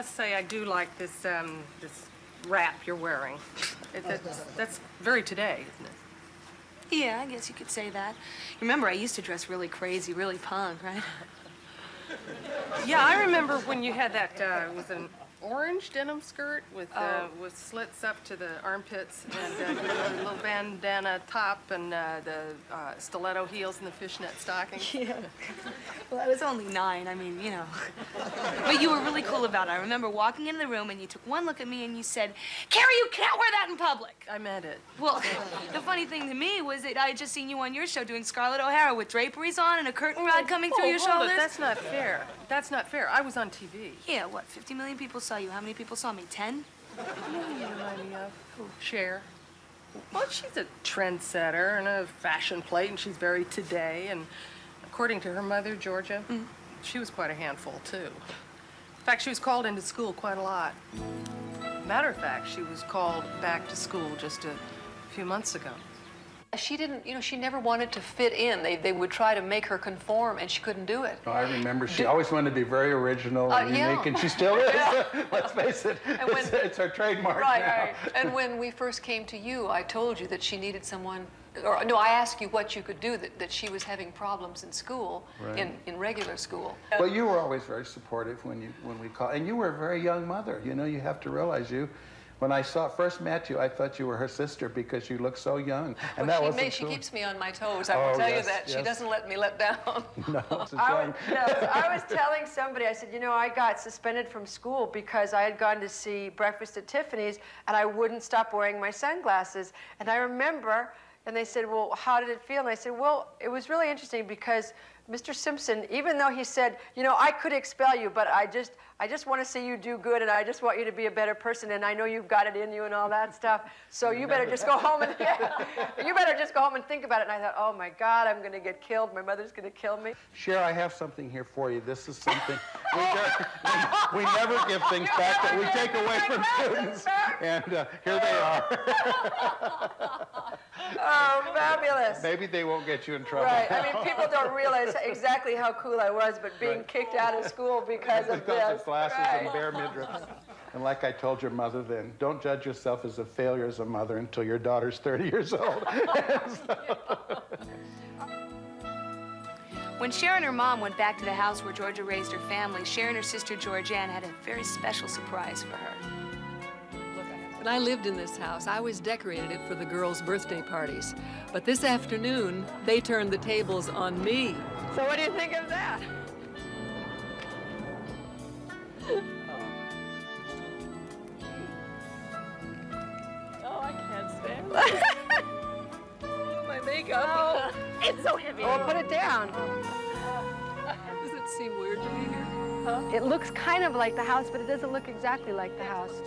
must say I do like this this wrap you're wearing. That's very today, isn't it? Yeah, I guess you could say that. Remember, I used to dress really crazy, really punk, right? Yeah, I remember when you had that, it was an orange denim skirt with slits up to the armpits and a little bandana top and the stiletto heels and the fishnet stockings. Yeah. Well, I was only 9. I mean, you know. But you were really cool about it. I remember walking into the room and you took one look at me and you said, "Carrie, you can't wear that in public." I meant it. Well, the funny thing to me was that I had just seen you on your show doing Scarlett O'Hara with draperies on and a curtain rod coming through your shoulders. That's not fair. That's not fair. I was on TV. Yeah, what, 50 million people saw you. How many people saw me? 10? You know who you remind me of? Who? Cher. Well, she's a trendsetter and a fashion plate, and she's very today. And according to her mother, Georgia, she was quite a handful, too. In fact, she was called into school quite a lot. Matter of fact, she was called back to school just a few months ago. She didn't, you know, she never wanted to fit in. They would try to make her conform, and she couldn't do it. Oh, I remember she always wanted to be very original and unique, and she still is. Let's face it, it's her trademark now. Right. And when we first came to you, I told you that she needed someone, or no, I asked you what you could do, that she was having problems in school, in regular school. Well, you were always very supportive when we called, and you were a very young mother. You know, you have to realize when I first met you, I thought you were her sister because you looked so young. And well, she keeps me on my toes, I will tell you that. She doesn't let me let down. No, I was telling somebody, I said, you know, I got suspended from school because I had gone to see Breakfast at Tiffany's and I wouldn't stop wearing my sunglasses. And I remember, and they said, well, how did it feel? And I said, well, it was really interesting because Mr. Simpson, even though he said, you know, I could expel you, but I just want to see you do good, and I just want you to be a better person, and I know you've got it in you and all that stuff. So you better just go home and you better just go home and think about it. And I thought, oh my God, I'm going to get killed. My mother's going to kill me. Cher, I have something here for you. This is something we never give things back that we take away from students, and here they are. Oh, fabulous. Maybe they won't get you in trouble. Right. I mean, people don't realize exactly how cool I was, but being kicked out of school because of this. Glasses and bare midriffs. And like I told your mother then, don't judge yourself as a failure as a mother until your daughter's 30 years old. When Cher and her mom went back to the house where Georgia raised her family, Cher and her sister Georgianne had a very special surprise for her. When I lived in this house, I always decorated it for the girls' birthday parties. But this afternoon, they turned the tables on me. So what do you think of that? Oh, I can't stand it. My makeup. Oh, it's so heavy. Oh, put it down. Does it seem weird to be here? Huh? It looks kind of like the house, but it doesn't look exactly like the house.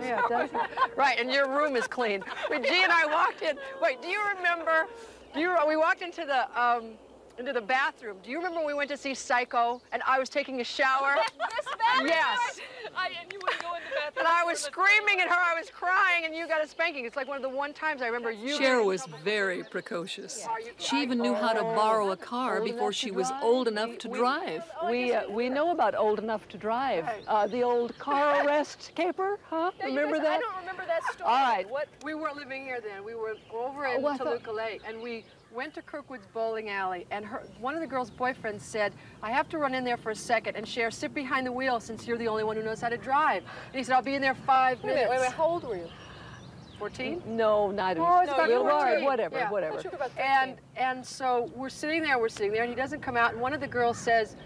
Yeah, it does. Right, and your room is clean. When G and I walked in, wait, do you remember, we walked into the bathroom. Do you remember when we went to see Psycho and I was taking a shower? This bathroom? Yes. And you wouldn't go in the bathroom. And I was screaming at her, I was crying, and you got a spanking. It's like one of the one times I remember you. Cher was very precocious. Yeah. She even knew how to borrow a car before she was old enough to drive. We know about old enough to drive. The old car arrest caper, huh? Yeah, remember that? I don't remember that story. All right. We weren't living here then. We were over in Toluca Lake, and we went to Kirkwood's bowling alley, and one of the girls' boyfriends said, I have to run in there for a second, and Cher, sit behind the wheel since you're the only one who knows how to drive. And he said, I'll be in there 5 minutes. Wait, how old were you? 14? No, not whatever. And so we're sitting there, and he doesn't come out, and one of the girls says,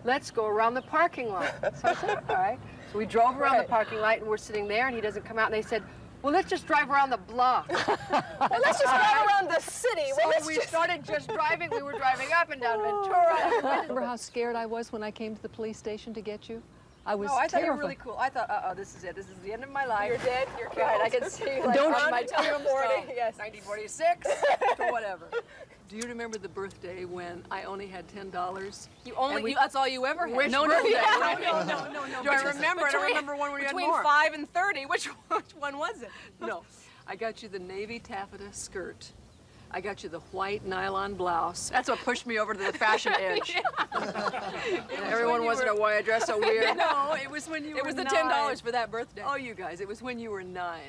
let's go around the parking lot. So I said, all right. So we drove around the parking lot, and we're sitting there, and he doesn't come out, and they said, well, let's just drive around the block. Well, let's just drive around the city. So we started just driving. We were driving up and down Ventura. Remember how scared I was when I came to the police station to get you? I was I thought you were terrified. really cool. I thought, uh-oh, this is it. This is the end of my life. You're dead. You're killed. Right, I can see like Don't on my tombstone. Yes, 1946 to whatever. Do you remember the birthday when I only had $10? That's all you ever had? Which No. Do I remember? I don't remember one where you had more. Between 5 and 30, which one was it? No, I got you the navy taffeta skirt I got you the white nylon blouse. That's what pushed me over to the fashion edge. Everyone wants to know why I dress so weird. No, it was when you were It was the $10 $10 for that birthday. Oh, you guys, it was when you were 9.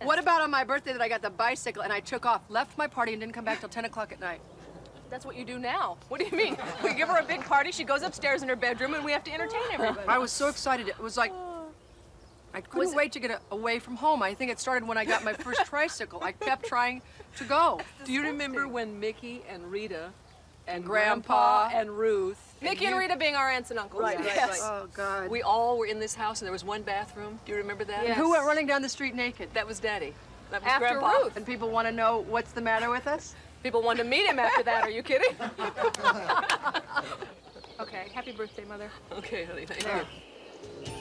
What about on my birthday that I got the bicycle and I took off, left my party and didn't come back till 10 o'clock at night? That's what you do now. What do you mean? We give her a big party, she goes upstairs in her bedroom, and we have to entertain everybody. I was so excited. It was like, I couldn't wait to get away from home. I think it started when I got my first tricycle. I kept trying to go. Do you remember when Mickey and Rita and Grandpa and Ruth. Mickey and Rita being our aunts and uncles. Right, Yes. Oh, God. We all were in this house and there was one bathroom. Do you remember that? Who went running down the street naked? That was Daddy. That was After Grandpa. Ruth. And people want to know what's the matter with us? People wanted to meet him after that. Are you kidding? Okay. Happy birthday, Mother. Okay, honey, thank you.